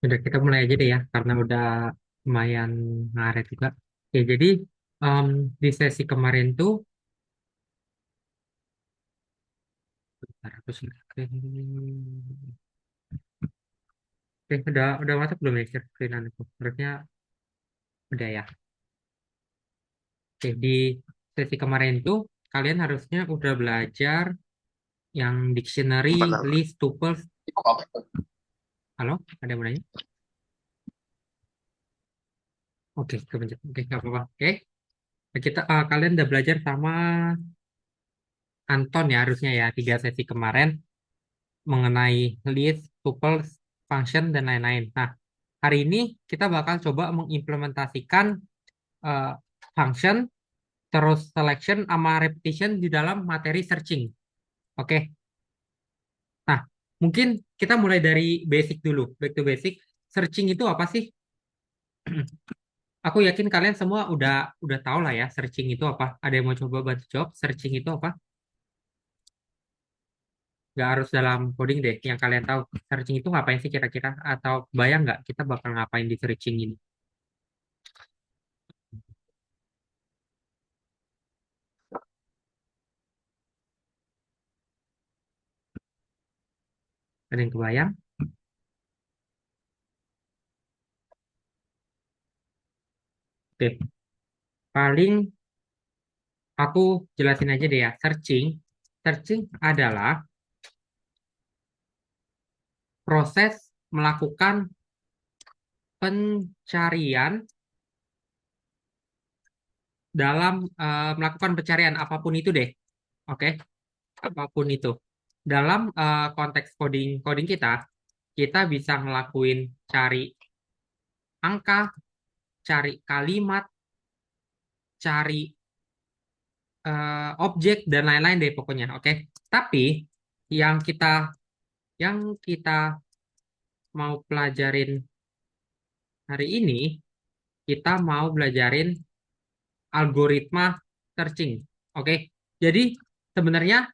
Udah kita mulai aja deh ya, karena udah lumayan ngaret juga. Oke, jadi em, di sesi kemarin tuh, bentar, oke, udah masuk belum ya screenan itu? Harusnya udah ya. Oke, di sesi kemarin tuh kalian harusnya udah belajar yang dictionary, list, tuples. Halo, ada yang mau nanya? Oke, kebencet. Oke, nggak apa-apa. Oke, kalian udah belajar sama Anton ya harusnya ya 3 sesi kemarin mengenai list, tuples, function, dan lain-lain. Nah, hari ini kita bakal coba mengimplementasikan eh, function, terus selection, sama repetition di dalam materi searching. Oke, nah mungkin kita mulai dari basic dulu. Back to basic. Searching itu apa sih? Aku yakin kalian semua udah tahu lah ya searching itu apa. Ada yang mau coba bantu jawab? Searching itu apa? Nggak harus dalam coding deh. Yang kalian tahu searching itu ngapain sih kira-kira? Atau bayang nggak kita bakal ngapain di searching ini? Ada yang kebayang? Oke, paling aku jelasin aja deh ya. Searching adalah proses melakukan pencarian dalam melakukan pencarian apapun itu deh. Oke, apapun itu. Dalam konteks coding coding kita bisa ngelakuin cari angka, cari kalimat, cari objek dan lain-lain deh pokoknya. Oke. Tapi yang kita mau pelajarin hari ini, kita mau belajarin algoritma searching. Oke. Jadi sebenarnya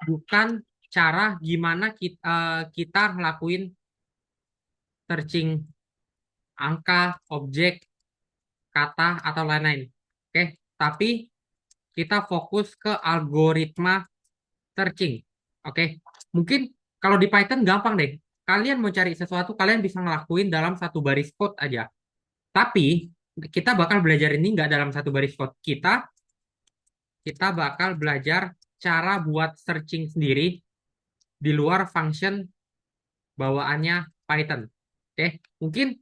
bukan cara gimana kita ngelakuin searching angka, objek, kata, atau lain-lain. Oke. Tapi kita fokus ke algoritma searching. Oke. Mungkin kalau di Python gampang deh. Kalian mau cari sesuatu, kalian bisa ngelakuin dalam satu baris code aja. Tapi kita bakal belajar ini nggak dalam satu baris code. Kita bakal belajar cara buat searching sendiri di luar function bawaannya Python. Oke, mungkin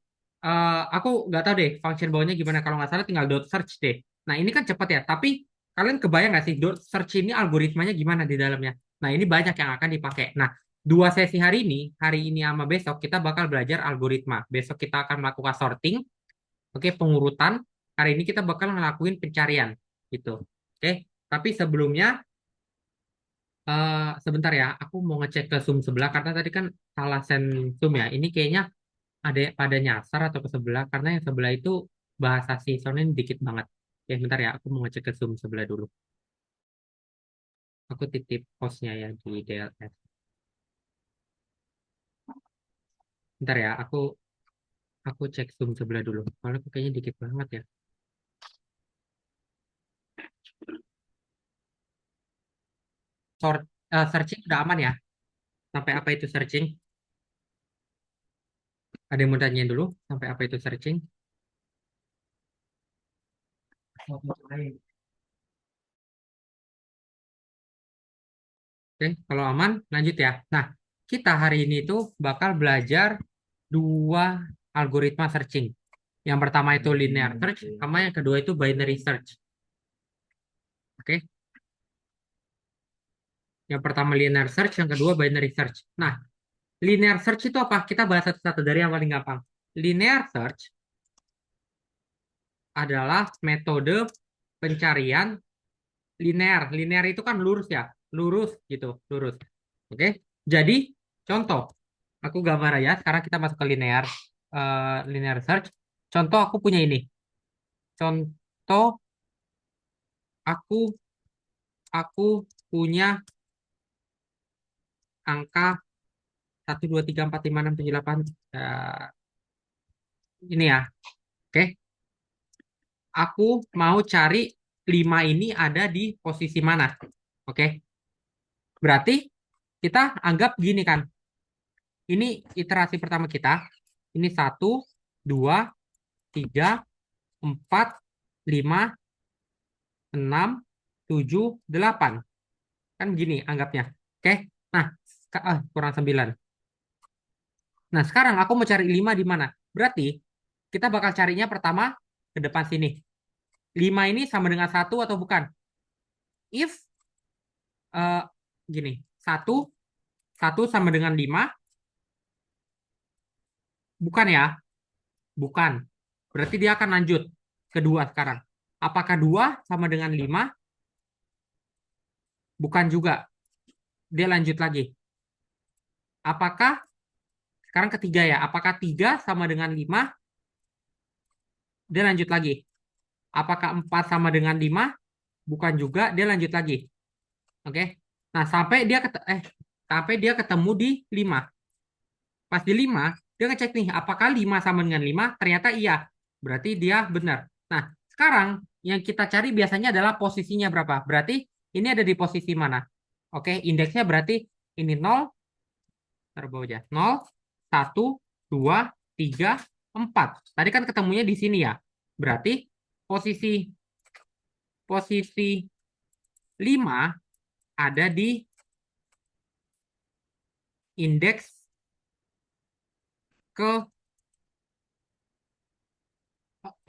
aku nggak tahu deh function bawaannya gimana. Kalau nggak salah tinggal dot search deh. Nah ini kan cepat ya. Tapi kalian kebayang nggak sih dot search ini algoritmanya gimana di dalamnya? Nah ini banyak yang akan dipakai. Nah 2 sesi hari ini sama besok kita bakal belajar algoritma. Besok kita akan melakukan sorting. Oke, pengurutan. Hari ini kita bakal ngelakuin pencarian gitu. Oke, tapi sebelumnya sebentar ya, aku mau ngecek ke Zoom sebelah karena tadi kan salah send Zoom ya. Ini kayaknya ada pada nyasar atau ke sebelah karena yang sebelah itu bahasa sisonnya dikit banget. Ya, bentar ya, aku mau ngecek ke Zoom sebelah dulu. Aku titip hostnya ya di DLS. Bentar ya, aku cek Zoom sebelah dulu. Soalnya kok kayaknya dikit banget ya. Searching udah aman ya? Sampai apa itu searching? Ada yang mau tanya dulu? Sampai apa itu searching? Oke, kalau aman, lanjut ya. Nah, kita hari ini tuh bakal belajar 2 algoritma searching. Yang pertama itu linear search, sama yang kedua itu binary search. Oke, yang pertama linear search, yang kedua binary search. Nah, linear search itu apa? Kita bahas satu-satu dari yang paling gampang. Linear search adalah metode pencarian linear. Linear itu kan lurus ya, lurus gitu, lurus. Oke, jadi contoh, aku gambar ya. Sekarang kita masuk ke linear search. Contoh aku punya ini. Contoh aku aku punya angka 1, 2, 3, 4, 5, 6, 7, 8. Ini ya. Oke. Aku mau cari 5 ini ada di posisi mana. Oke. Berarti kita anggap gini kan. Ini iterasi pertama kita. Ini 1, 2, 3, 4, 5, 6, 7, 8. Kan gini anggapnya. Oke. Nah, kurang 9. Nah, sekarang aku mau cari 5 di mana? Berarti kita bakal carinya pertama ke depan sini. 5 ini sama dengan 1 atau bukan? If eh, gini, 1 sama dengan 5, bukan ya? Bukan. Berarti dia akan lanjut ke 2 sekarang. Apakah 2 sama dengan 5? Bukan juga. Dia lanjut lagi. Apakah sekarang ketiga ya? Apakah 3 sama dengan 5? Dia lanjut lagi. Apakah 4 sama dengan 5? Bukan juga. Dia lanjut lagi. Oke. Nah, sampai dia ketemu di 5. Pas di 5, dia ngecek nih, apakah 5 sama dengan 5? Ternyata iya. Berarti dia benar. Nah, sekarang yang kita cari biasanya adalah posisinya berapa. Berarti ini ada di posisi mana? Oke, indeksnya berarti ini 0, taruh bawah aja. 0, 1, 2, 3, 4. Tadi kan ketemunya di sini ya. Berarti posisi posisi 5 ada di indeks ke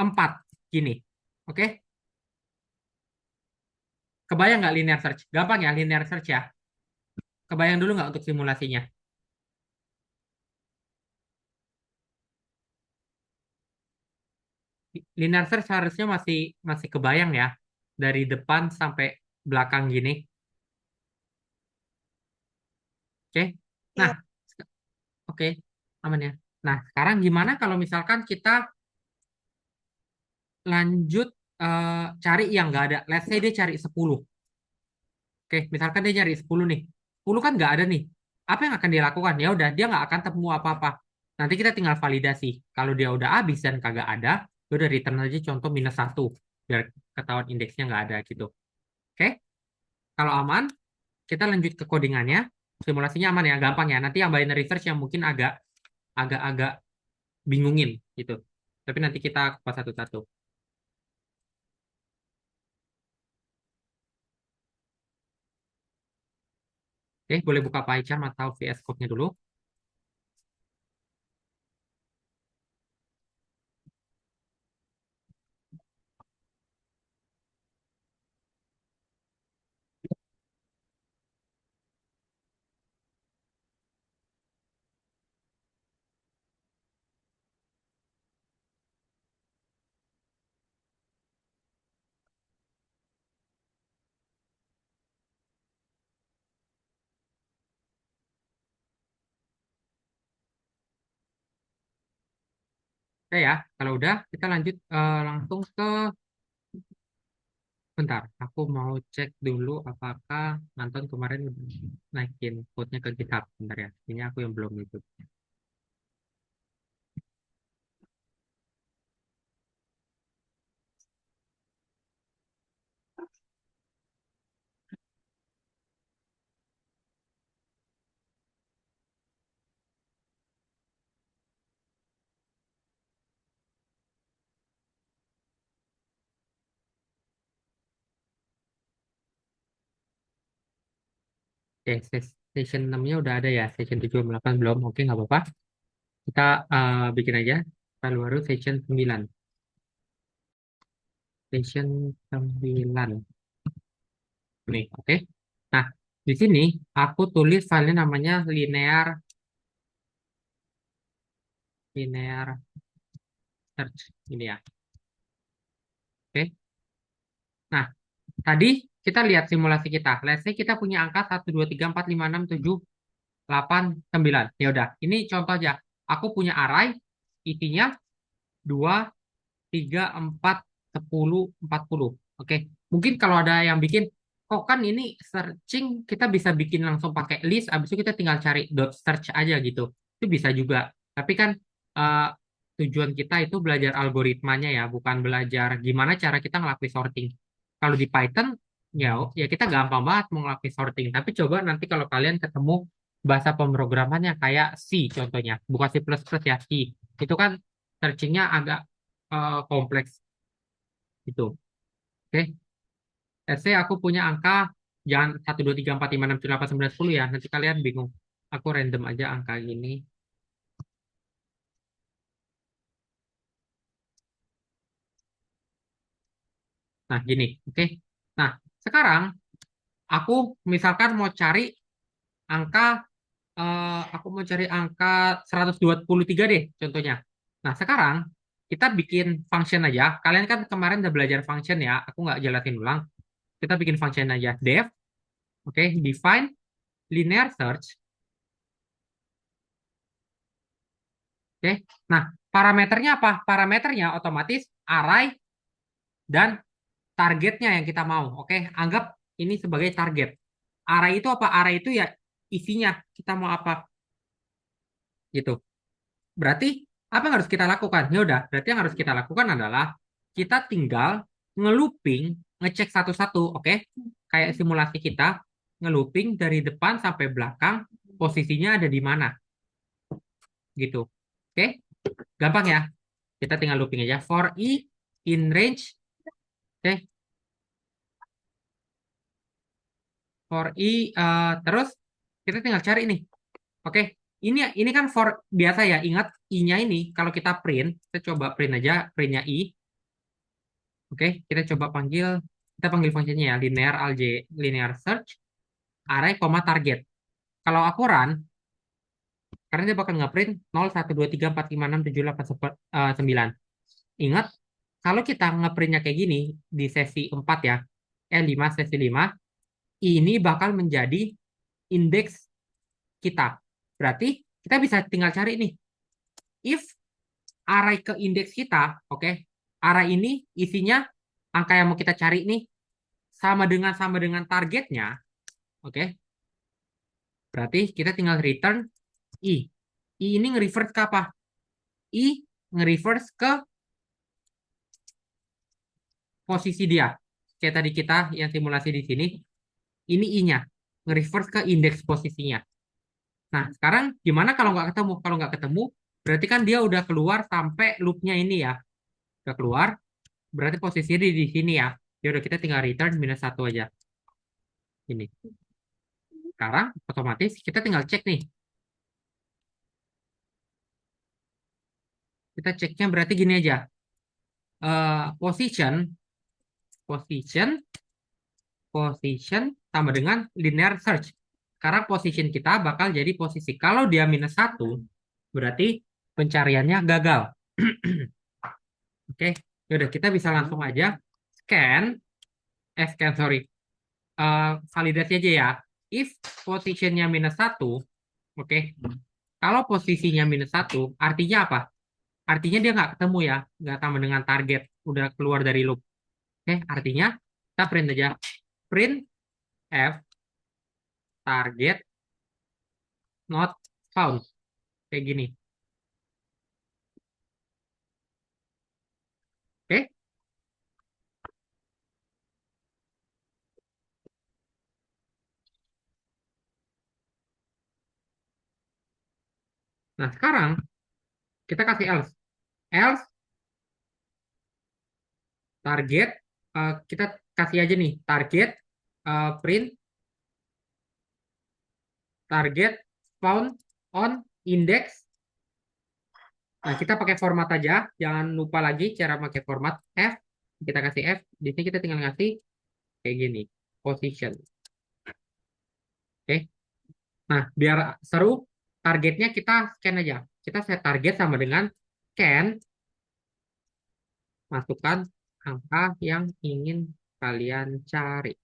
4 gini. Oke? Kebayang nggak linear search? Gampang ya linear search ya. Kebayang dulu nggak untuk simulasinya? Linear search harusnya masih masih kebayang ya. Dari depan sampai belakang gini. Oke? Nah, oke. Aman ya. Nah, sekarang gimana kalau misalkan kita lanjut cari yang nggak ada. Let's say dia cari 10. Oke, misalkan dia cari 10 nih. 10 kan nggak ada nih. Apa yang akan dia lakukan? Ya udah, dia nggak akan temu apa-apa. Nanti kita tinggal validasi. Kalau dia udah habis dan kagak ada, ya udah return aja contoh -1. Biar ketahuan indeksnya nggak ada gitu. Oke, kalau aman, kita lanjut ke codingannya. Simulasinya aman ya, gampang ya. Nanti yang binary search yang mungkin agak-agak bingungin gitu. Tapi nanti kita kupas satu-satu. Oke, boleh buka PyCharm atau VS Code-nya dulu. Oke ya, kalau udah kita lanjut langsung ke bentar. Aku mau cek dulu apakah Anton kemarin naikin code-nya ke GitHub. Bentar ya, ini aku yang belum itu. Oke, session 6-nya udah ada ya, session 7 sama 8 belum. Oke, nggak apa-apa. Kita bikin aja file baru session 9. Session 9. Nih, oke. Nah, di sini aku tulis filenya namanya linear search ini ya. Oke. Nah, tadi kita lihat simulasi kita. Let's say kita punya angka 1, 2, 3, 4, 5, 6, 7, 8, 9. Ya udah, ini contoh aja. Aku punya array isinya 2, 3, 4, 10, 40. Oke. Mungkin kalau ada yang bikin, kok kan ini searching kita bisa bikin langsung pakai list, abis itu kita tinggal cari dot search aja gitu. Itu bisa juga. Tapi kan eh, tujuan kita itu belajar algoritmanya ya, bukan belajar gimana cara kita ngelakuin sorting. Kalau di Python, ya kita gampang banget mau ngelakuin sorting. Tapi coba nanti kalau kalian ketemu bahasa pemrogramannya kayak C contohnya, bukan C++ ya, C. Itu kan searchingnya agak kompleks gitu. Oke. Let's say aku punya angka jangan 1, 2, 3, 4, 5, 6, 7, 8, 9, 10 ya. Nanti kalian bingung. Aku random aja angka gini. Nah, gini. Oke. Nah, sekarang aku misalkan mau cari angka aku mau cari angka 123 deh contohnya. Nah, sekarang kita bikin function aja. Kalian kan kemarin udah belajar function ya. Aku nggak jelasin ulang. Kita bikin function aja. Def, oke, define linear search. Oke. Nah, parameternya apa? Parameternya otomatis array dan targetnya yang kita mau. Oke, anggap ini sebagai target. Array itu apa? Array itu ya isinya kita mau apa gitu. Berarti apa yang harus kita lakukan? Ya udah, berarti yang harus kita lakukan adalah kita tinggal ngelooping, ngecek satu-satu, oke? Kayak simulasi kita ngelooping dari depan sampai belakang, posisinya ada di mana gitu. Oke? Gampang ya. Kita tinggal looping aja for i in range, oke? For i terus kita tinggal cari nih. Oke, ini kan for biasa ya. Ingat i-nya ini kalau kita print, kita coba print aja printnya i. Oke, kita panggil fungsinya ya linear search array koma target. Kalau aku run, karena dia bakal ngeprint 0, 1, 2, 3, 4, 5, 6, 7, 8, 9. Ingat, kalau kita ngeprintnya kayak gini di sesi 4 ya, 5 sesi 5, ini bakal menjadi indeks kita. Berarti kita bisa tinggal cari nih, if array ke indeks kita, oke, array ini isinya angka yang mau kita cari nih sama dengan targetnya, oke. Berarti kita tinggal return i. I ini nge-reverse ke apa? I nge-reverse ke posisi dia. Kayak tadi kita yang simulasi di sini, ini i-nya nge-reverse ke indeks posisinya. Nah, sekarang gimana kalau nggak ketemu? Kalau nggak ketemu, berarti kan dia udah keluar sampai loop-nya ini ya. Udah keluar, berarti posisinya di sini ya. Ya udah kita tinggal return -1 aja. Ini. Sekarang otomatis kita tinggal cek nih. Kita ceknya berarti gini aja. Position, position, position tambah dengan linear search. Sekarang position kita bakal jadi posisi. Kalau dia -1, berarti pencariannya gagal. Oke, yaudah kita bisa langsung aja scan, scan sorry, validasi aja ya. If positionnya -1, oke. Kalau posisinya -1, artinya apa? Artinya dia nggak ketemu ya, nggak sama dengan target, udah keluar dari loop. Oke, artinya kita print aja, print f target not found, kayak gini. Oke, nah sekarang kita kasih else, else target, kita kasih aja nih target print target found on index. Nah, kita pakai format aja. Jangan lupa lagi cara pakai format F. Kita kasih F. Di sini kita tinggal ngasih kayak gini. Position. Oke. Nah, biar seru, targetnya kita scan aja. Kita set target sama dengan scan. Masukkan angka yang ingin kalian cari.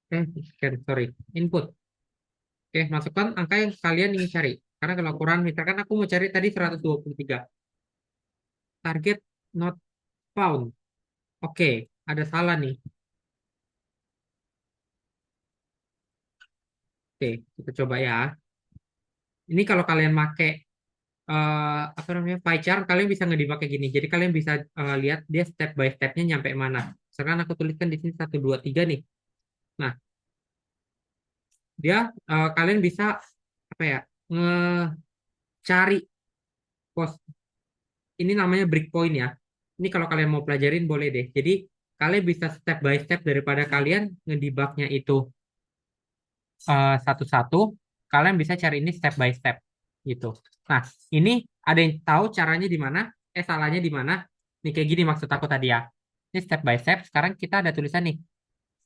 Scan, sorry. Input. Oke, masukkan angka yang kalian ingin cari. Karena kalau ukuran, misalkan aku mau cari tadi 123. Target not found. Oke, ada salah nih. Oke, kita coba ya. Ini kalau kalian pakai apa namanya pie chart, kalian bisa ngedebug kayak gini. Jadi kalian bisa lihat dia step by stepnya nyampe mana. Sekarang aku tuliskan di sini 1, 2, 3 nih. Nah, dia kalian bisa apa ya ngecari pos. Ini namanya breakpoint ya. Ini kalau kalian mau pelajarin boleh deh. Jadi kalian bisa step by step daripada kalian ngedebugnya itu satu-satu, kalian bisa cari ini step by step gitu. Nah, ini ada yang tahu caranya di mana? Salahnya di mana? Nih kayak gini maksud aku tadi ya. Ini step by step. Sekarang kita ada tulisan nih,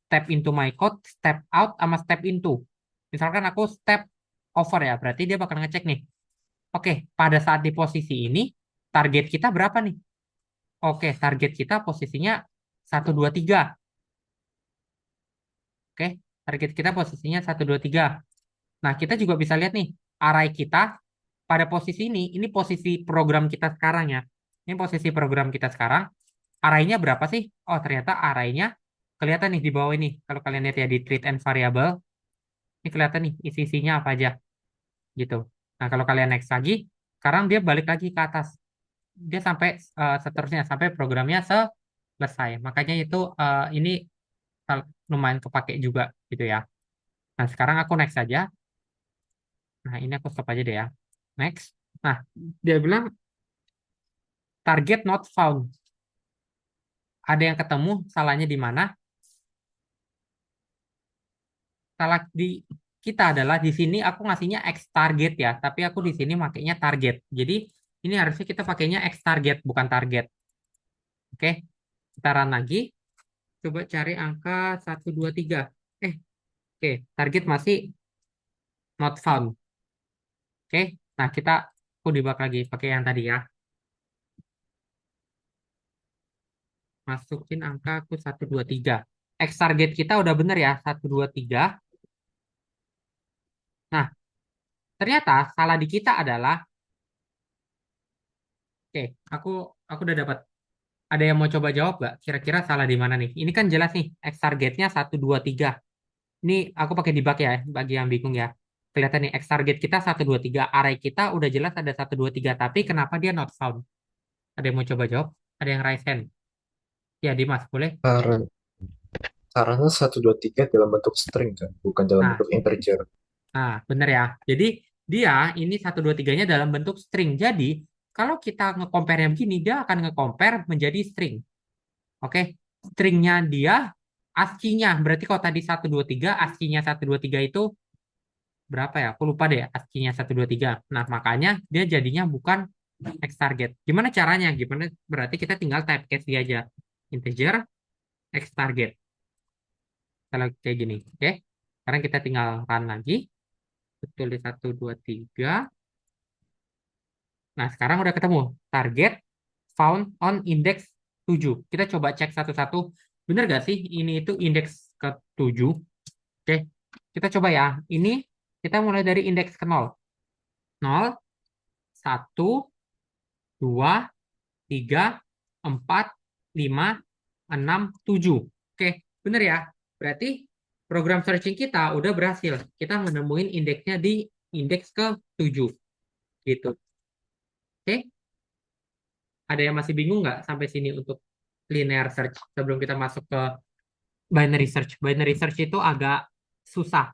step into my code, step out, sama step into. Misalkan aku step over ya, berarti dia bakal ngecek nih. Oke, pada saat di posisi ini, target kita berapa nih? Oke, target kita posisinya 1, 2, 3. Oke, target kita posisinya 1, 2, 3. Nah, kita juga bisa lihat nih, array kita pada posisi ini posisi program kita sekarang ya. Ini posisi program kita sekarang. Arraynya berapa sih? Oh, ternyata arraynya kelihatan nih di bawah ini. Kalau kalian lihat ya di treat and variable, ini kelihatan nih isi-isinya apa aja gitu. Nah, kalau kalian next lagi, sekarang dia balik lagi ke atas. Dia sampai seterusnya, sampai programnya selesai. Makanya itu ini lumayan kepake juga gitu ya. Nah, sekarang aku next aja. Nah, ini aku stop aja deh ya. Next. Nah, dia bilang target not found. Ada yang ketemu, salahnya di mana? Salah di kita adalah di sini aku ngasihnya X target ya, tapi aku di sini makainya target. Jadi ini harusnya kita pakainya X target, bukan target. Oke, kita run lagi. Coba cari angka 1, 2, 3. Oke, target masih not found. Oke, nah aku debug lagi pakai yang tadi ya. Masukin angka aku 1, 2, 3. X target kita udah bener ya, 1, 2, 3. Nah, ternyata salah di kita adalah, oke, aku aku udah dapat. Ada yang mau coba jawab nggak? Kira-kira salah di mana nih? Ini kan jelas nih, X targetnya 1, 2, 3. Ini aku pakai debug ya, bagi yang bingung ya. Kelihatan nih, X target kita 1, 2, 3. Array kita udah jelas ada 1, 2, 3. Tapi kenapa dia not found? Ada yang mau coba jawab? Ada yang raise hand? Ya, Dimas, boleh? Karena karena 1, 2, 3 dalam bentuk string kan, bukan dalam Nah, bentuk integer. bener ya. Jadi, dia ini 1, 2, 3-nya dalam bentuk string. Jadi, kalau kita nge-compare-nya begini, dia akan nge-compare menjadi string. Oke, stringnya dia ASCII-nya. Berarti kalau tadi 1, 2, 3, ASCII-nya 1, 2, 3 itu berapa ya? Aku lupa deh ASCII-nya 1, 2, 3. Nah, makanya dia jadinya bukan X target. Gimana caranya? Gimana? Berarti kita tinggal typecast dia aja. Integer X target. Kalau kayak gini. Oke. Sekarang kita tinggal run lagi. Tulis 1, 2, 3. Nah, sekarang udah ketemu. Target found on index 7. Kita coba cek satu-satu. Bener gak sih ini itu indeks ke 7? Oke, kita coba ya. Ini kita mulai dari indeks ke 0. 0, 1, 2, 3, 4, 5, 6, 7. Oke, bener ya. Berarti program searching kita udah berhasil. Kita menemuin indeksnya di indeks ke 7. Gitu. Oke, ada yang masih bingung nggak sampai sini untuk linear search sebelum kita masuk ke binary search? Binary search itu agak susah.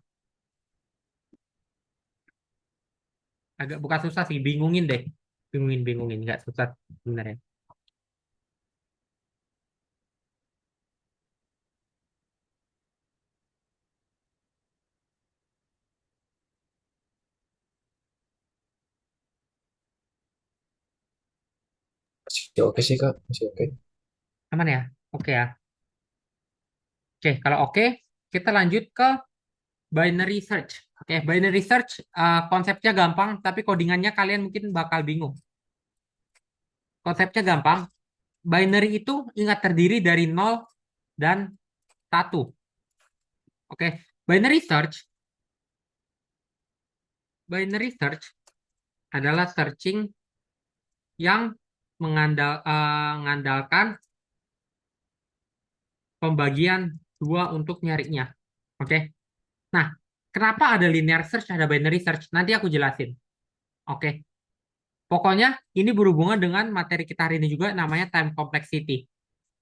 Agak bukan susah sih, bingungin deh. Bingungin, nggak susah sebenarnya. Masih oke sih Kak, masih oke. Aman ya? Oke ya. Oke, kalau oke, kita lanjut ke binary search. Oke, binary search konsepnya gampang, tapi codingannya kalian mungkin bakal bingung. Konsepnya gampang. Binary itu ingat terdiri dari 0 dan 1. Oke, binary search adalah searching yang mengandalkan pembagian 2 untuk nyarinya. Oke. Nah, kenapa ada linear search, ada binary search? Nanti aku jelasin. Oke. Pokoknya ini berhubungan dengan materi kita hari ini juga namanya time complexity.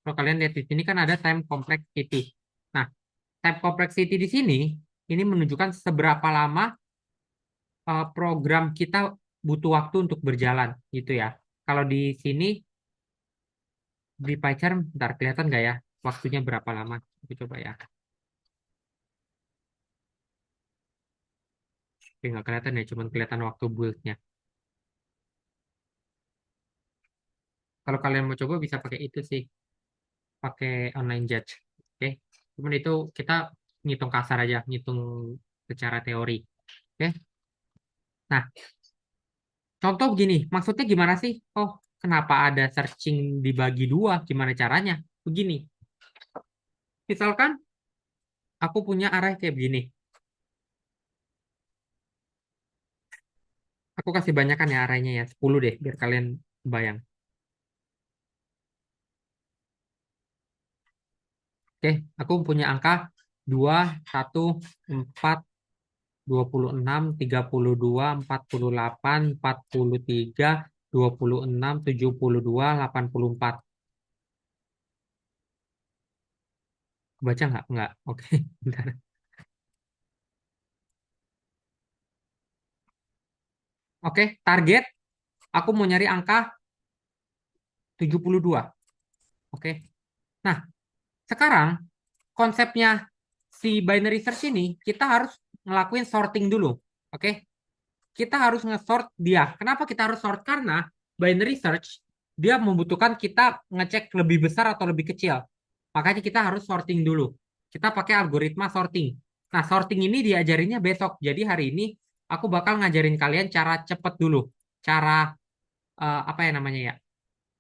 Kalau kalian lihat di sini kan ada time complexity. Nah, time complexity di sini ini menunjukkan seberapa lama program kita butuh waktu untuk berjalan gitu ya. Kalau di sini di pie chart, bentar kelihatan nggak ya waktunya berapa lama? Aku coba ya. Oke, nggak kelihatan ya, cuma kelihatan waktu build-nya. Kalau kalian mau coba bisa pakai itu sih, pakai online judge. Oke, cuman itu kita ngitung kasar aja, ngitung secara teori. Oke, nah contoh begini, maksudnya gimana sih? Oh, kenapa ada searching dibagi dua? Gimana caranya? Begini, misalkan aku punya array kayak begini. Aku kasih banyakan ya arraynya ya, 10 deh, biar kalian bayang. Oke, aku punya angka 2, 1, 4, 26, 32, 48, 43, 26, 72, 84. Baca nggak? Nggak. Oke, bentar. Oke, target aku mau nyari angka 72. Oke. Nah, sekarang konsepnya si binary search ini kita harus ngelakuin sorting dulu. Oke. Kita harus nge-sort dia. Kenapa kita harus sort? Karena binary search dia membutuhkan kita ngecek lebih besar atau lebih kecil. Makanya kita harus sorting dulu. Kita pakai algoritma sorting. Nah, sorting ini diajarinnya besok. Jadi hari ini aku bakal ngajarin kalian cara cepet dulu. Cara apa ya namanya ya?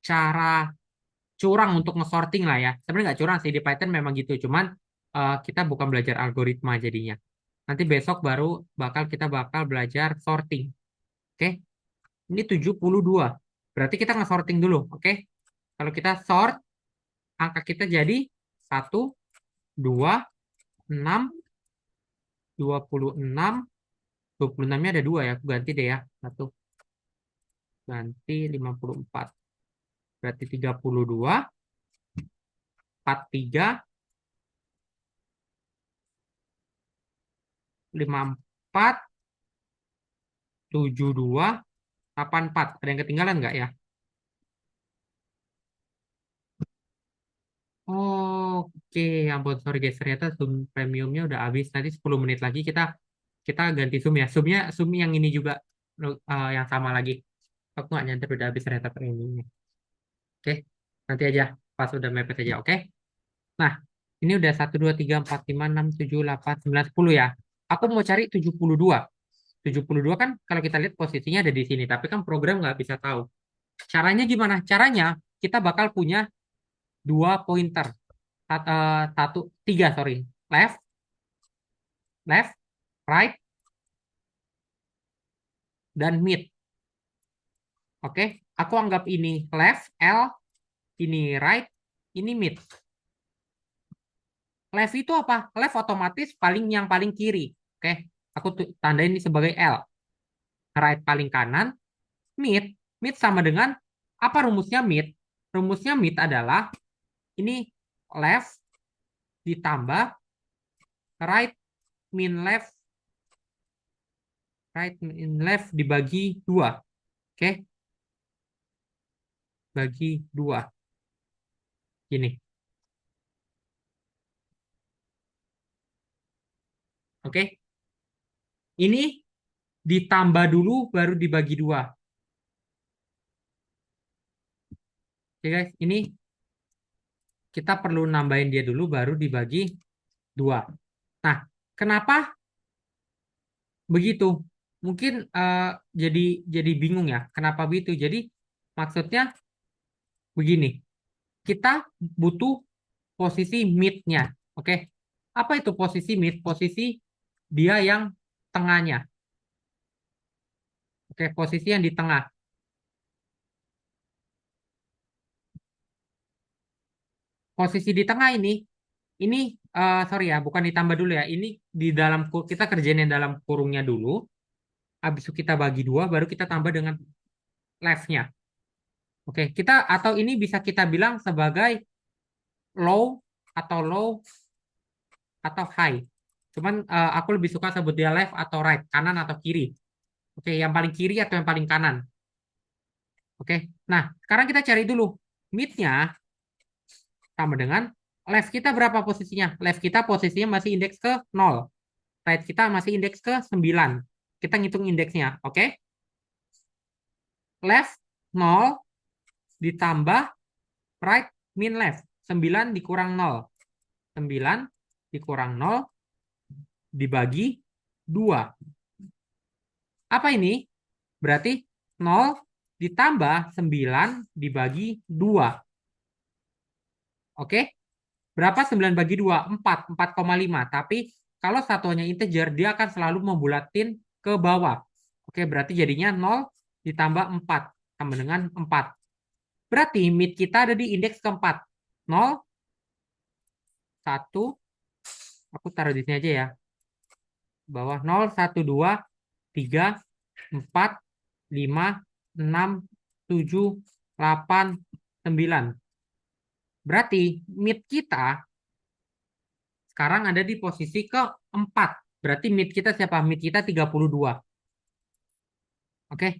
Cara curang untuk nge-sorting lah ya. Sebenarnya nggak curang sih di Python memang gitu. Cuman kita bukan belajar algoritma jadinya. Nanti besok baru kita bakal belajar sorting. Oke, ini 72. Berarti kita nge-sorting dulu. Oke, kalau kita sort, angka kita jadi 1, 2, 6, 26. 26-nya ada 2 ya. Aku ganti deh ya. Satu, ganti 54. Berarti 32, 43, 54, 72, 84. Ada yang ketinggalan nggak ya? Oke, ampun, sorry guys, ternyata Zoom premiumnya udah habis. Nanti 10 menit lagi kita kita ganti Zoom ya. Zoom yang ini juga yang sama lagi. Aku nggak nyadar udah habis ternyata premiumnya. Oke, nanti aja pas udah mepet aja. Oke. Nah, ini udah 1, 2, 3, 4, 5, 6, 7, 8, 9, 10 ya. Aku mau cari 72. 72 kan kalau kita lihat posisinya ada di sini, tapi kan program nggak bisa tahu. Caranya gimana? Caranya kita bakal punya dua pointer. Satu, tiga, sorry. Left, left, right, dan mid. Oke, aku anggap ini left, L, ini right, ini mid. Left itu apa? Left otomatis yang paling kiri. Oke, aku tandain ini sebagai L. Right paling kanan, mid. Mid sama dengan apa rumusnya mid? Rumusnya mid adalah ini left ditambah right min left, right min left dibagi 2. Oke, bagi 2. Gini. Oke, ini ditambah dulu baru dibagi 2. Oke guys, ini kita perlu nambahin dia dulu baru dibagi 2. Nah, kenapa begitu? Mungkin jadi jadi bingung ya, kenapa begitu? Jadi maksudnya begini, kita butuh posisi mid-nya. Oke. Apa itu posisi mid? Posisi dia yang tengahnya. Oke, posisi yang di tengah. Posisi di tengah ini Ini sorry ya, bukan ditambah dulu ya. Ini di dalam kita kerjain yang dalam kurungnya dulu. Habis itu kita bagi dua, baru kita tambah dengan left-nya. Oke, kita atau ini bisa kita bilang sebagai low atau low atau high. Cuman aku lebih suka sebut dia left atau right, kanan atau kiri. Oke, yang paling kiri atau yang paling kanan. Oke, nah sekarang kita cari dulu mid-nya sama dengan left kita berapa posisinya? Left kita posisinya masih indeks ke 0. Right kita masih indeks ke 9. Kita ngitung indeksnya, oke? Left 0 ditambah right min left. 9 dikurang 0. 9 dikurang 0 dibagi 2. Apa ini? Berarti 0 ditambah 9 dibagi 2. Oke? Berapa 9 bagi 2? 4. 4,5. Tapi kalau satuannya integer, dia akan selalu membulatin ke bawah. Oke, berarti jadinya 0 ditambah 4 sama dengan 4. Berarti mid kita ada di indeks keempat. 0, 1, aku taruh di sini aja ya. Bawah 0, 1, 2, 3, 4, 5, 6, 7, 8, 9. Berarti mid kita sekarang ada di posisi keempat. Berarti mid kita siapa? Mid kita 32. Oke.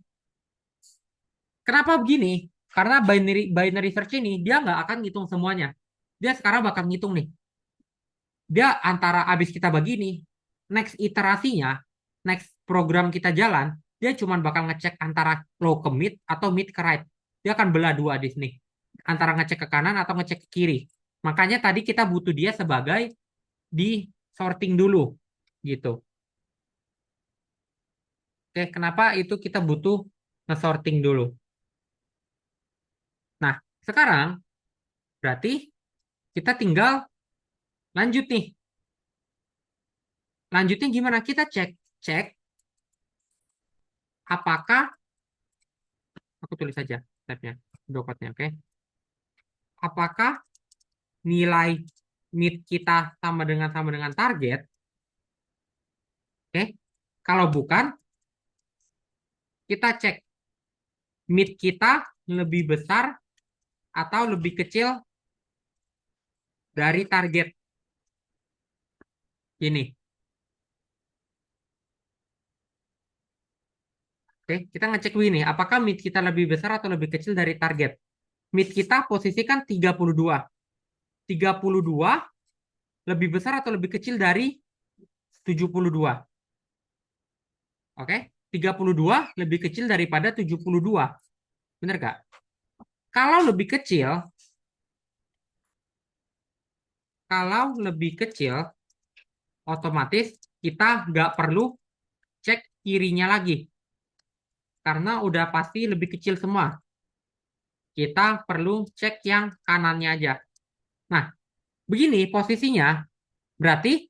Kenapa begini? Karena binary binary search ini dia nggak akan ngitung semuanya. Dia sekarang bakal ngitung nih. Dia antara abis kita bagi ini, next iterasinya, next program kita jalan, dia cuma bakal ngecek antara low ke mid atau mid ke right. Dia akan belah dua di sini. Antara ngecek ke kanan atau ngecek ke kiri. Makanya tadi kita butuh dia sebagai di sorting dulu gitu. Oke, kenapa itu kita butuh nge-sorting dulu? Nah, sekarang berarti kita tinggal lanjut nih. Lanjutnya gimana? Kita cek, cek apakah aku tulis saja stepnya, dokotnya, oke? Apakah nilai mid kita sama dengan target? Oke? Kalau bukan, kita cek mid kita lebih besar atau lebih kecil dari target. Ini. Oke, kita ngecek dulu ini. Apakah mid kita lebih besar atau lebih kecil dari target? Mid kita posisikan 32. 32 lebih besar atau lebih kecil dari 72. Oke, 32 lebih kecil daripada 72. Benar gak? Kalau lebih kecil, kalau lebih kecil, otomatis kita nggak perlu cek kirinya lagi. Karena udah pasti lebih kecil semua. Kita perlu cek yang kanannya aja. Nah, begini posisinya, berarti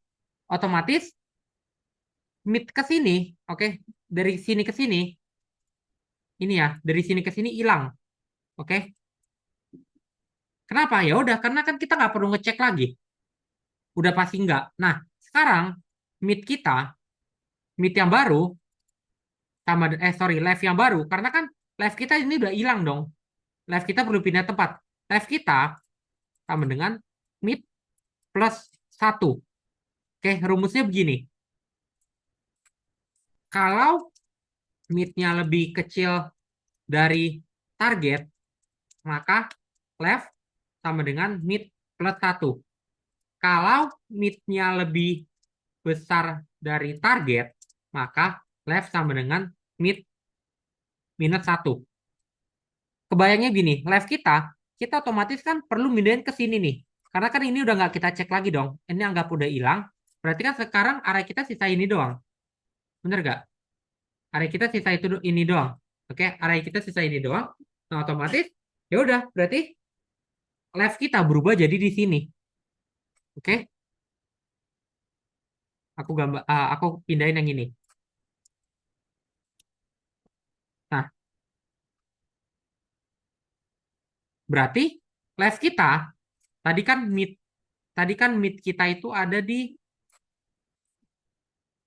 otomatis mid ke sini, oke, dari sini ke sini, ini ya, dari sini ke sini hilang, oke. Kenapa? Ya udah, karena kan kita nggak perlu ngecek lagi, udah pasti nggak. Nah, sekarang mid kita, mid yang baru sama sorry, left yang baru, karena kan left kita ini udah hilang dong. Left kita perlu pindah tempat. Left kita sama dengan mid plus 1. Oke, rumusnya begini. Kalau mid-nya lebih kecil dari target, maka left sama dengan mid plus 1. Kalau mid-nya lebih besar dari target, maka left sama dengan mid minus 1. Kebayangnya gini, left kita otomatis kan perlu mindahin ke sini nih. Karena kan ini udah nggak kita cek lagi dong. Ini anggap udah hilang. Berarti kan sekarang area kita sisa ini doang. Bener nggak? Area kita sisa itu ini doang. Oke, area kita sisa ini doang. Nah, otomatis ya udah berarti left kita berubah jadi di sini. Oke, aku pindahin yang ini. Nah, berarti left kita tadi kan mid tadi kan mid kita itu ada di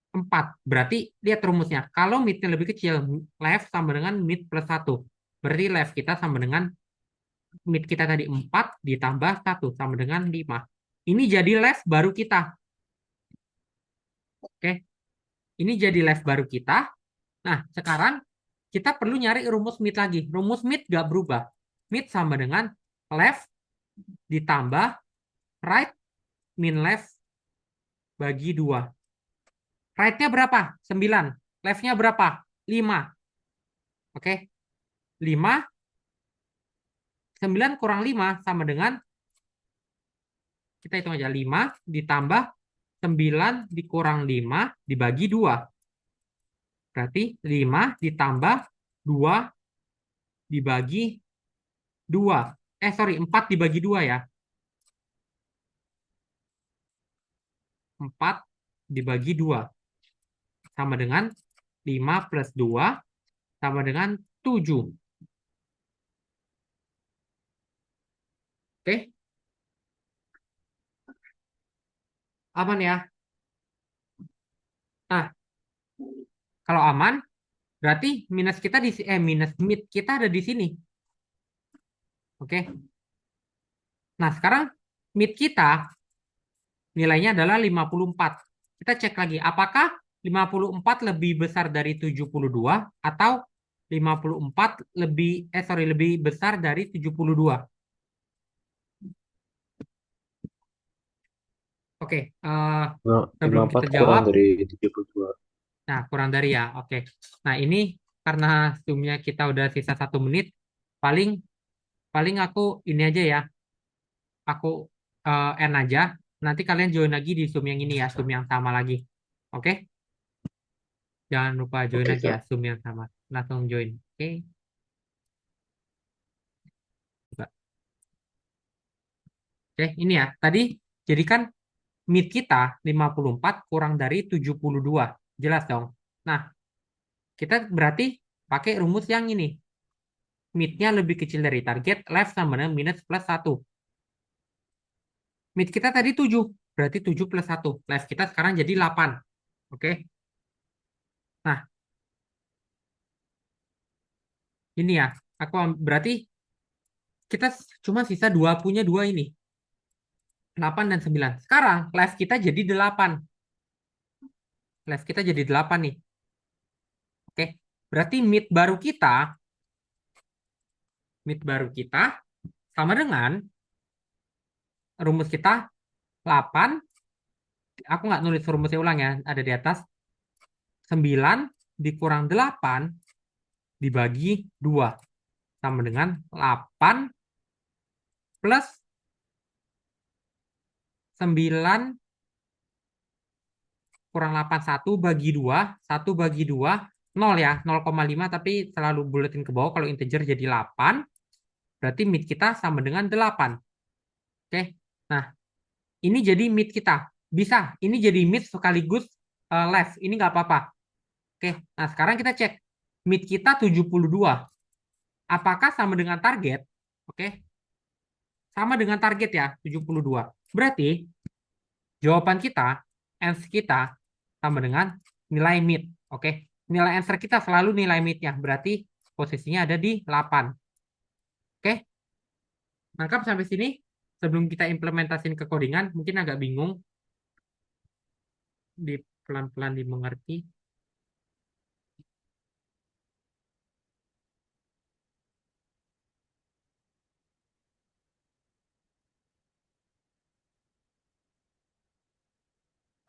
4. Berarti lihat rumusnya. Kalau midnya lebih kecil, left sama dengan mid plus 1. Berarti left kita sama dengan mid kita tadi 4 ditambah 1 sama dengan 5. Ini jadi left baru kita. Oke, ini jadi left baru kita. Nah, sekarang kita perlu nyari rumus mid lagi. Rumus mid gak berubah. Mid sama dengan left ditambah right min left bagi 2. Right-nya berapa? 9. Left-nya berapa? 5. Oke, 5. 9 kurang 5 sama dengan, kita hitung aja, 5 ditambah 9 dikurang 5 dibagi 2. Berarti 5 ditambah 2 dibagi 2. Sorry, 4 dibagi 2 ya. 4 dibagi 2 sama dengan 5 plus 2 sama dengan 7. Oke, aman ya? Nah, kalau aman, berarti minus kita minus mid kita ada di sini. Oke. Nah, sekarang mid kita nilainya adalah 54. Kita cek lagi, apakah 54 lebih besar dari 72 atau 54 lebih besar dari 72? Oke, sebelum kita 54 kurang jawab, dari 72. nah kurang dari ya, oke. Nah ini karena zoomnya kita udah sisa 1 menit, paling paling aku ini aja ya, aku end aja. Nanti kalian join lagi di Zoom yang ini ya, Zoom yang sama lagi. Oke? Jangan lupa join Oke, lagi ya, Kak. Zoom yang sama. Langsung join. Oke? Coba. Oke, ini ya. Tadi jadi kan mid kita 54 kurang dari 72. Jelas dong? Nah, kita berarti pakai rumus yang ini. Mid-nya lebih kecil dari target, left sama dengan minus plus 1. Mid kita tadi 7, berarti 7 plus 1. Left kita sekarang jadi 8. Oke? Nah, ini ya. Berarti kita cuma sisa dua, punya dua ini. 8 dan 9. Sekarang left kita jadi 8. Left kita jadi 8 nih. Oke. Berarti mid baru kita sama dengan rumus kita 8. Aku nggak nulis rumusnya ulang ya, ada di atas. 9 dikurang 8 dibagi 2 sama dengan 8 plus 9 kurang 8, 1 bagi 2 0 ya, 0,5 tapi selalu buletin ke bawah kalau integer jadi 8. Berarti mid kita sama dengan 8. Oke. Nah, ini jadi mid kita. Bisa, ini jadi mid sekaligus left. Ini nggak apa-apa. Oke. Nah, sekarang kita cek. Mid kita 72. Apakah sama dengan target? Oke. Sama dengan target ya, 72. Berarti jawaban kita, answer kita sama dengan nilai mid. Oke. Nilai answer kita selalu nilai midnya. Berarti posisinya ada di 8. Oke. Nangkap sampai sini? Sebelum kita implementasiin ke codingan, mungkin agak bingung, di pelan-pelan dimengerti.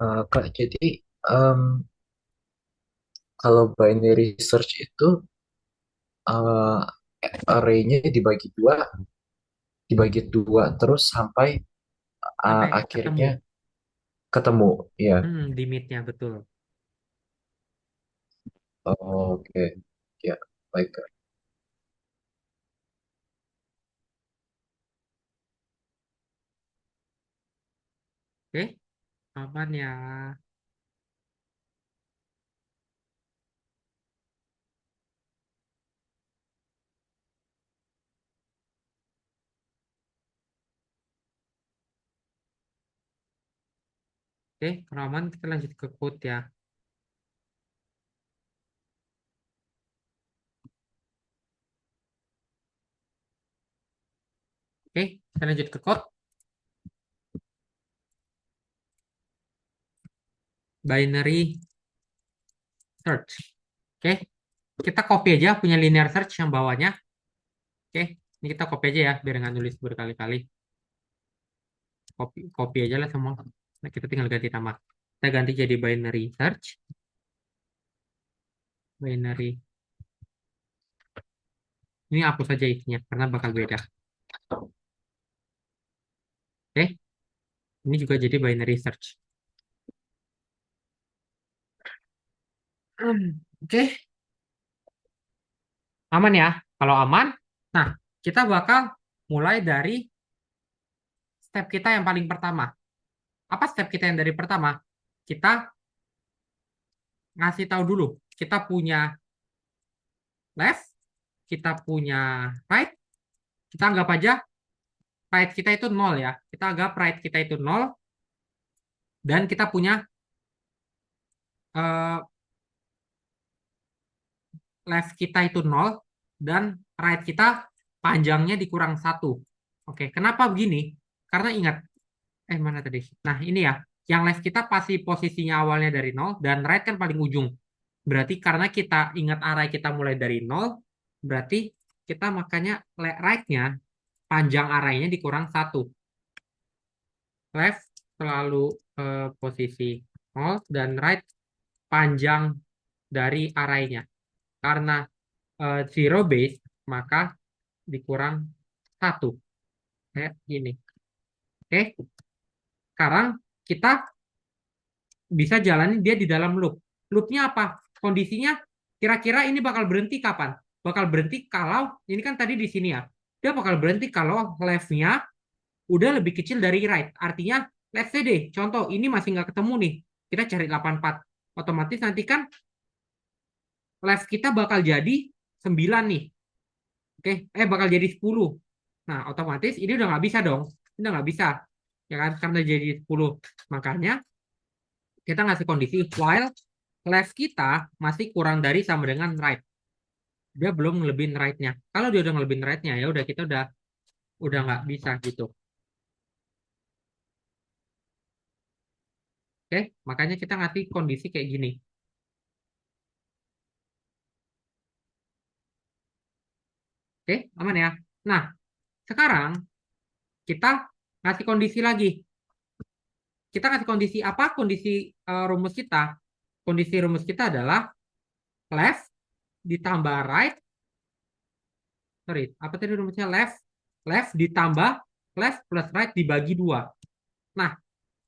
Kak, jadi em, kalau binary search itu eh, array-nya dibagi dua terus sampai Sampai ketemu. akhirnya ketemu. Ya, Di mid-nya betul. oke. Ya, baik, Kak. Oke, aman ya. Oke, kalau aman kita lanjut ke code ya. Oke, kita lanjut ke code. Binary search. Oke, kita copy aja punya linear search yang bawahnya. Oke, ini kita copy aja ya, biar nggak nulis berkali-kali. Copy, copy aja lah semua. Nah, kita tinggal ganti nama. Kita ganti jadi binary search. Binary. Ini hapus saja isinya, karena bakal beda. Oke, ini juga jadi binary search. Oke, aman ya. Kalau aman, nah kita bakal mulai dari step kita yang paling pertama. Apa step kita yang dari pertama? Kita ngasih tahu dulu. Kita punya left, kita punya right. Kita anggap aja right kita itu 0 ya. Kita anggap right kita itu 0. Dan kita punya eh, left kita itu 0. Dan right kita panjangnya dikurang 1. Oke, kenapa begini? Karena ingat, mana tadi? Nah, ini ya. Yang left kita pasti posisinya awalnya dari 0 dan right kan paling ujung. Berarti karena kita ingat array kita mulai dari 0, berarti kita makanya right-nya panjang array-nya dikurang 1. Left selalu posisi 0 dan right panjang dari array-nya. Karena zero base, maka dikurang 1. Kayak gini. Oke, sekarang kita bisa jalani dia di dalam loop. Loopnya apa? Kondisinya kira-kira ini bakal berhenti kapan? Bakal berhenti kalau, ini kan tadi di sini ya, dia bakal berhenti kalau left-nya udah lebih kecil dari right. Artinya, let's say deh, contoh ini masih nggak ketemu nih, kita cari 84. Otomatis nanti kan left kita bakal jadi 9 nih. Oke, bakal jadi 10. Nah, otomatis ini udah nggak bisa dong. Ini udah nggak bisa. Ya kan, karena jadi 10. Makanya kita ngasih kondisi while left kita masih kurang dari sama dengan right. Dia belum ngelebihin right-nya. Kalau dia udah ngelebihin right-nya, ya udah kita udah nggak bisa gitu. Oke, makanya kita ngasih kondisi kayak gini. Oke, aman ya. Nah, sekarang kita ngasih kondisi lagi. Kita ngasih kondisi apa? Kondisi rumus kita. Kondisi rumus kita adalah left ditambah right. Sorry, apa tadi rumusnya? Left ditambah left plus right dibagi 2. Nah,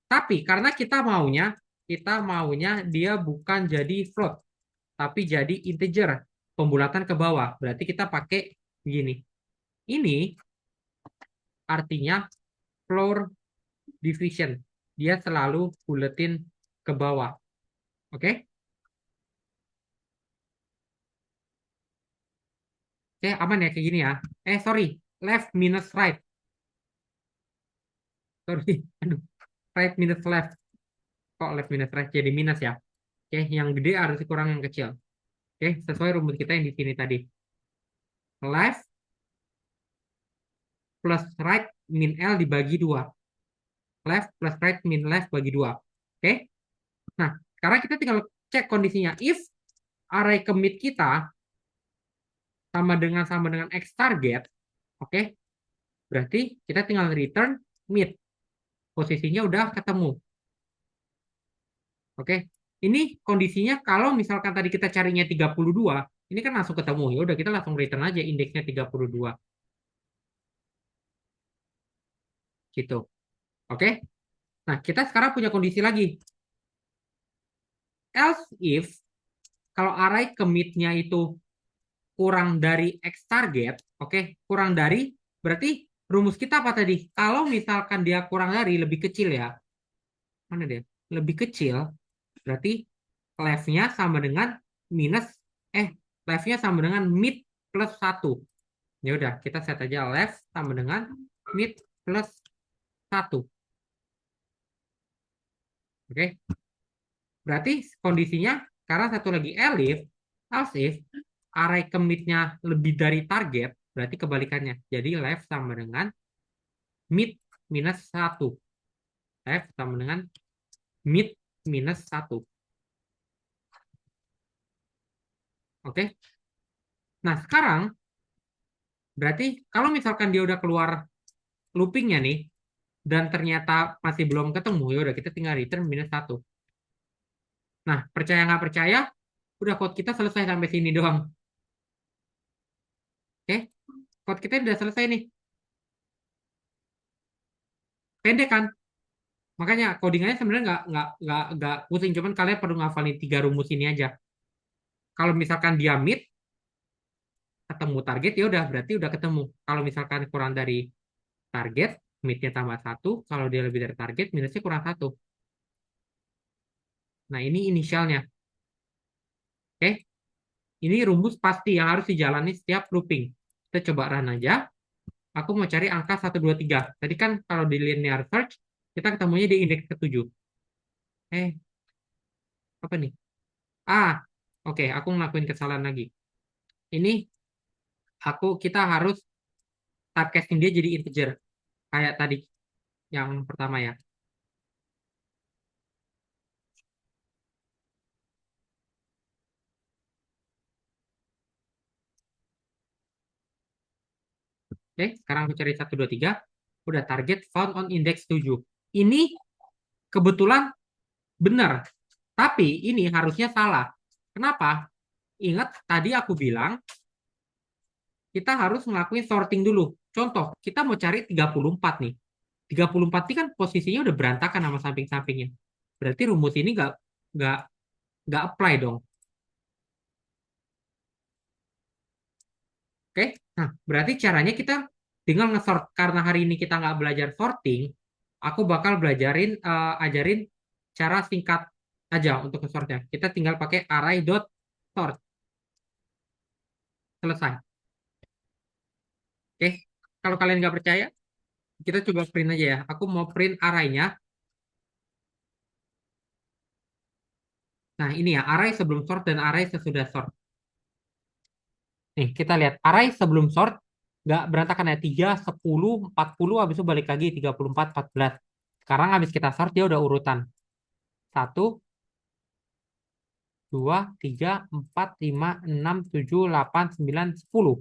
tapi karena kita maunya dia bukan jadi float, tapi jadi integer, pembulatan ke bawah. Berarti kita pakai begini. Ini artinya floor division. Dia selalu buletin ke bawah. Oke? Oke, aman ya kayak gini ya. Sorry. Left minus right. Sorry. Aduh. Right minus left. Kok left minus right jadi minus ya? Oke, yang gede harus kurang yang kecil. Oke, sesuai rumus kita yang di sini tadi. Left plus right min L dibagi 2. Left plus right min left bagi 2. Oke? Nah, sekarang kita tinggal cek kondisinya. If array commit kita sama dengan X target, oke? Berarti kita tinggal return mid. Posisinya udah ketemu. Oke? Ini kondisinya kalau misalkan tadi kita carinya 32, ini kan langsung ketemu. Ya udah kita langsung return aja indeksnya 32. Gitu. Oke? Nah, kita sekarang punya kondisi lagi. Else if kalau array commit-nya itu kurang dari X target, oke, kurang dari, berarti rumus kita apa tadi? Kalau misalkan dia kurang dari, lebih kecil ya. Mana dia? Lebih kecil, berarti left-nya sama dengan minus, eh, left-nya sama dengan mid plus 1. Ya udah, kita set aja left sama dengan mid plus 1. Oke. Berarti kondisinya karena satu lagi elif, else if, array commit-nya lebih dari target, berarti kebalikannya. Jadi left sama dengan mid minus 1. Left sama dengan mid minus 1. Oke. Nah, sekarang berarti kalau misalkan dia udah keluar loopingnya nih, dan ternyata masih belum ketemu, ya udah kita tinggal return minus 1. Nah, percaya nggak percaya, udah code kita selesai sampai sini doang. Oke, code kita udah selesai nih. Pendek kan? Makanya codingannya sebenarnya nggak pusing, cuman kalian perlu ngafalin 3 rumus ini aja. Kalau misalkan dia meet ketemu target ya udah berarti udah ketemu. Kalau misalkan kurang dari target, meetnya tambah 1. Kalau dia lebih dari target, minusnya kurang 1. Nah ini inisialnya. Oke, ini rumus pasti yang harus dijalani setiap looping. Kita coba run aja. Aku mau cari angka 1, 2, 3. Tadi kan kalau di linear search, kita ketemunya di indeks ke-7. Apa nih? Ah, oke, aku ngelakuin kesalahan lagi. Ini kita harus typecasting dia jadi integer. Kayak tadi yang pertama ya. Oke, sekarang aku cari 1, 2, 3. Udah target found on index 7. Ini kebetulan benar. Tapi ini harusnya salah. Kenapa? Ingat tadi aku bilang kita harus ngelakuin sorting dulu. Contoh, kita mau cari 34 nih. 34 ini kan posisinya udah berantakan sama samping-sampingnya. Berarti rumus ini nggak nggak apply dong. Oke, nah berarti caranya kita tinggal nge-sort. Karena hari ini kita nggak belajar sorting, aku bakal ajarin cara singkat aja untuk nge-sortnya. Kita tinggal pakai array.sort. Selesai. Oke, kalau kalian nggak percaya, kita coba print aja ya. Aku mau print array-nya. Nah ini ya, array sebelum sort dan array sesudah sort. Nih, kita lihat array sebelum sort nggak berantakan ya. 3, 10, 40, habis itu balik lagi 34, 14. Sekarang habis kita sort dia udah urutan. 1, 2, 3, 4, 5, 6, 7, 8, 9, 10.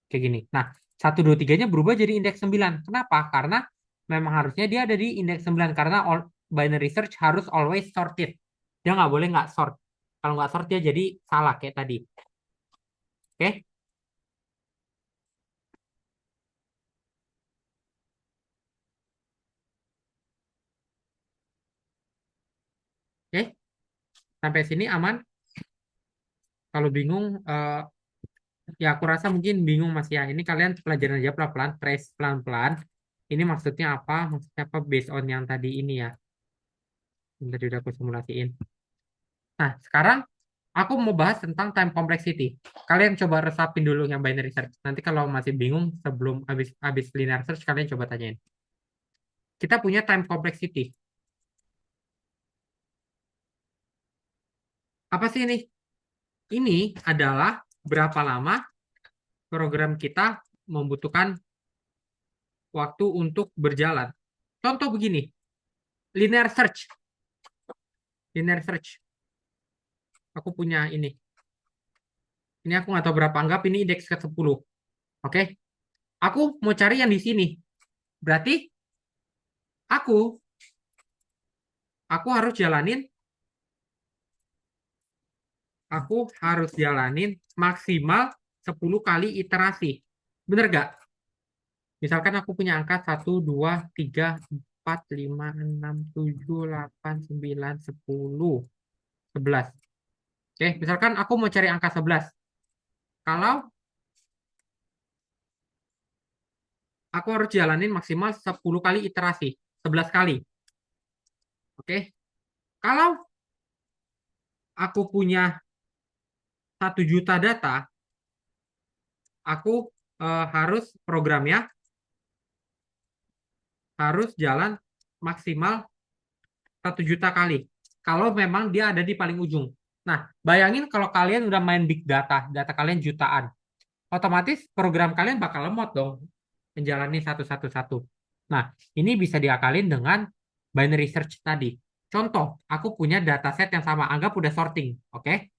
Kayak gini. Nah, 1, 2, 3-nya berubah jadi indeks 9. Kenapa? Karena memang harusnya dia ada di indeks 9. Karena binary search harus always sorted. Dia nggak boleh nggak sort. Kalau nggak sort dia jadi salah kayak tadi. Oke? Oke? Sampai sini aman. Kalau bingung, ya aku rasa mungkin bingung Mas ya. Ini kalian pelajaran aja pelan-pelan, trace pelan-pelan. Ini maksudnya apa? Maksudnya apa based on yang tadi ini ya. Yang tadi udah aku simulasiin. Nah, sekarang aku mau bahas tentang time complexity. Kalian coba resapin dulu yang binary search. Nanti kalau masih bingung sebelum habis linear search, kalian coba tanyain. Kita punya time complexity. Apa sih ini? Ini adalah berapa lama program kita membutuhkan waktu untuk berjalan. Contoh begini, linear search. Linear search. Aku punya ini. Ini aku nggak tahu berapa. Anggap ini indeks ke-10. Oke? Aku mau cari yang di sini. Berarti aku harus jalanin maksimal 10 kali iterasi. Bener gak? Misalkan aku punya angka 1, 2, 3, 4, 5, 6, 7, 8, 9, 10, 11. Oke, misalkan aku mau cari angka 11. Kalau aku harus jalanin maksimal 10 kali iterasi. 11 kali. Oke. Kalau aku punya 1 juta data, aku harus programnya harus jalan maksimal 1 juta kali. Kalau memang dia ada di paling ujung. Nah, bayangin kalau kalian udah main big data, data kalian jutaan, otomatis program kalian bakal lemot dong, menjalani satu-satu-satu. Nah, ini bisa diakalin dengan binary search tadi. Contoh, aku punya dataset yang sama, anggap udah sorting, oke?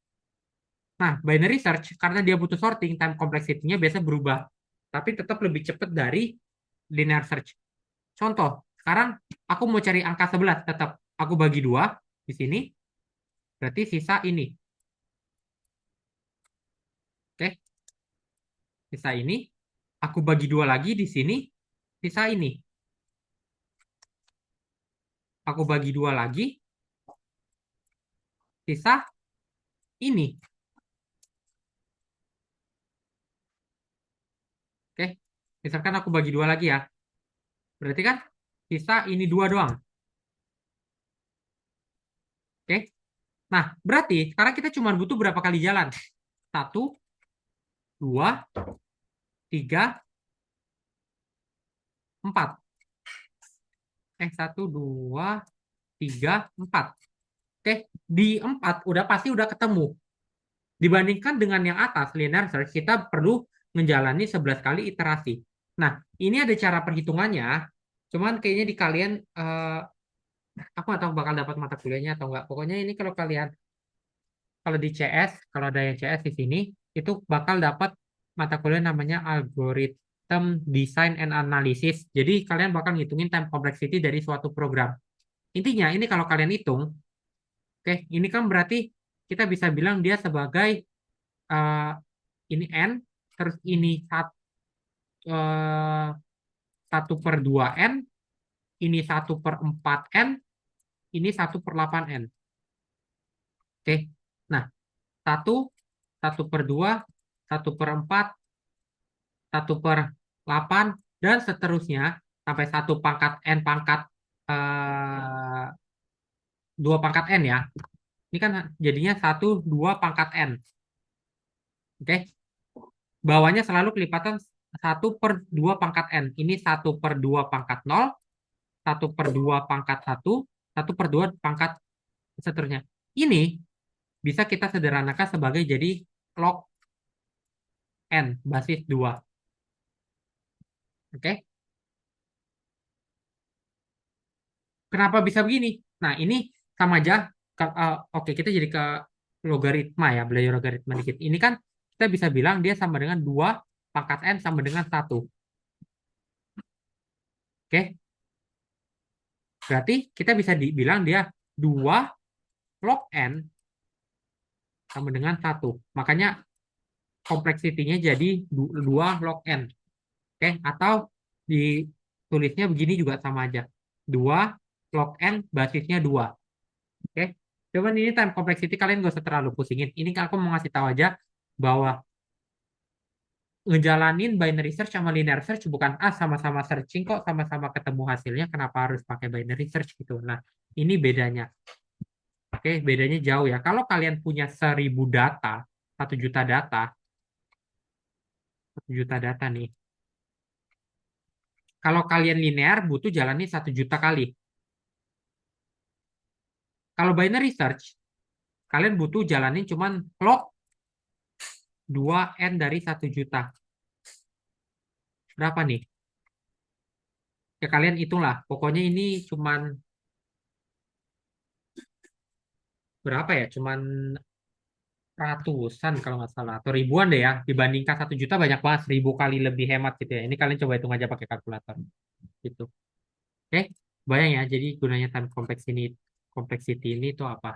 Nah, binary search, karena dia butuh sorting, time complexity-nya biasa berubah. Tapi tetap lebih cepat dari linear search. Contoh, sekarang aku mau cari angka 11, tetap aku bagi dua di sini, berarti sisa ini. Oke, sisa ini. Aku bagi dua lagi di sini, sisa ini. Aku bagi dua lagi, sisa ini. Oke, misalkan aku bagi dua lagi ya. Berarti kan sisa ini dua doang. Oke, nah berarti sekarang kita cuma butuh berapa kali jalan? Satu, dua, tiga, empat. Satu, dua, tiga, empat. Oke, di empat udah pasti udah ketemu. Dibandingkan dengan yang atas, linear search, kita perlu menjalani 11 kali iterasi. Nah, ini ada cara perhitungannya. Cuman kayaknya di kalian, aku nggak tahu bakal dapat mata kuliahnya atau enggak. Pokoknya ini kalau kalian, kalau di CS, kalau ada yang CS di sini, itu bakal dapat mata kuliah namanya Algorithm Design and Analysis. Jadi kalian bakal ngitungin time complexity dari suatu program. Intinya, ini kalau kalian hitung, oke, ini kan berarti kita bisa bilang dia sebagai eh, ini n, terus ini eh, 1/2n, ini 1/4n, ini 1/8n. Oke, nah satu, 1/2, 1/4, 1/8, dan seterusnya sampai 1 pangkat n pangkat 2 pangkat n ya. Ini kan jadinya 1, 2 pangkat n. Oke, bawahnya selalu kelipatan 1/2 pangkat n. Ini 1/2 pangkat 0, 1/2 pangkat 1, 1/2 pangkat seterusnya. Ini bisa kita sederhanakan sebagai jadi log n basis 2. Oke, kenapa bisa begini? Nah, ini sama aja. Oke, kita jadi ke logaritma ya, belajar logaritma dikit. Ini kan kita bisa bilang dia sama dengan 2 pangkat n sama dengan 1. Oke, berarti kita bisa dibilang dia 2 log n sama dengan 1. Makanya kompleksitinya jadi 2 log n. Oke, atau ditulisnya begini juga sama aja. 2 log n basisnya 2. Oke. Cuman ini time complexity kalian gak usah terlalu pusingin. Ini kan aku mau ngasih tahu aja bahwa ngejalanin binary search sama linear search bukan sama-sama searching kok, sama-sama ketemu hasilnya, kenapa harus pakai binary search gitu. Nah, ini bedanya. Oke, bedanya jauh ya. Kalau kalian punya 1.000 data, 1 juta data, 1 juta data nih. Kalau kalian linear butuh jalani 1 juta kali. Kalau binary search, kalian butuh jalanin cuman log 2n dari 1 juta. Berapa nih? Ya kalian hitunglah. Pokoknya ini cuman berapa ya? Cuman ratusan kalau nggak salah. Atau ribuan deh ya. Dibandingkan 1 juta banyak banget. 1.000 kali lebih hemat gitu ya. Ini kalian coba hitung aja pakai kalkulator. Gitu. Oke? Bayang ya. Jadi gunanya time complexity ini itu apa?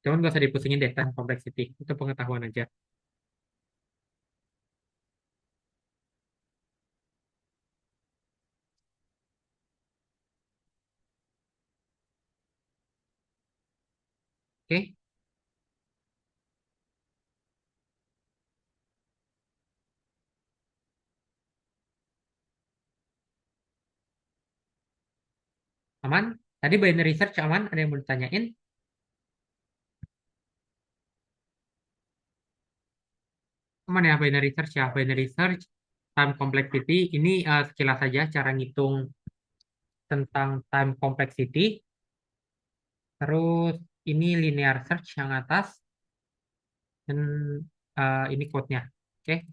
Cuman nggak usah dipusingin deh time complexity. Itu pengetahuan aja. Oke? Aman? Tadi binary search aman? Ada yang mau ditanyain? Aman ya binary search ya. Binary search time complexity ini sekilas saja cara ngitung tentang time complexity. Terus ini linear search yang atas dan ini code-nya. Oke.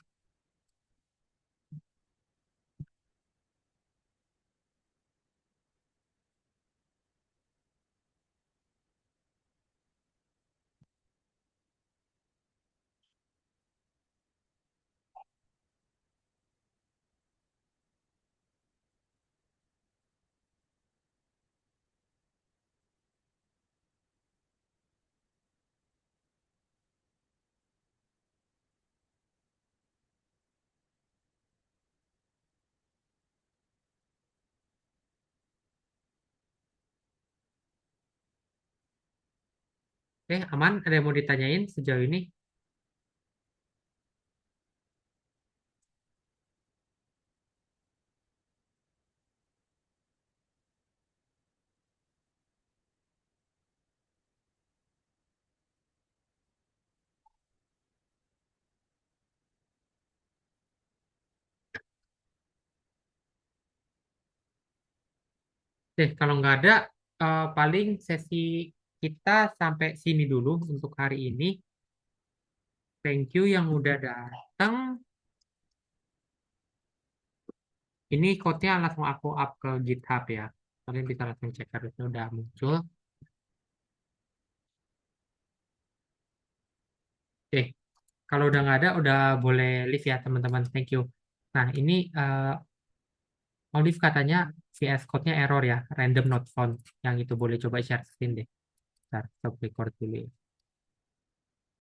Oke, aman. Ada yang mau ditanyain sejauh ini? Kalau nggak ada, paling sesi kita sampai sini dulu untuk hari ini. Thank you yang udah datang. Ini code-nya langsung aku up ke GitHub ya. Kalian bisa langsung cek harusnya udah muncul. Oke, kalau udah nggak ada, udah boleh leave ya teman-teman. Thank you. Nah, ini Olive katanya VS Code-nya error ya, random not found. Yang itu boleh coba share screen deh. Bentar, stop record dulu ya.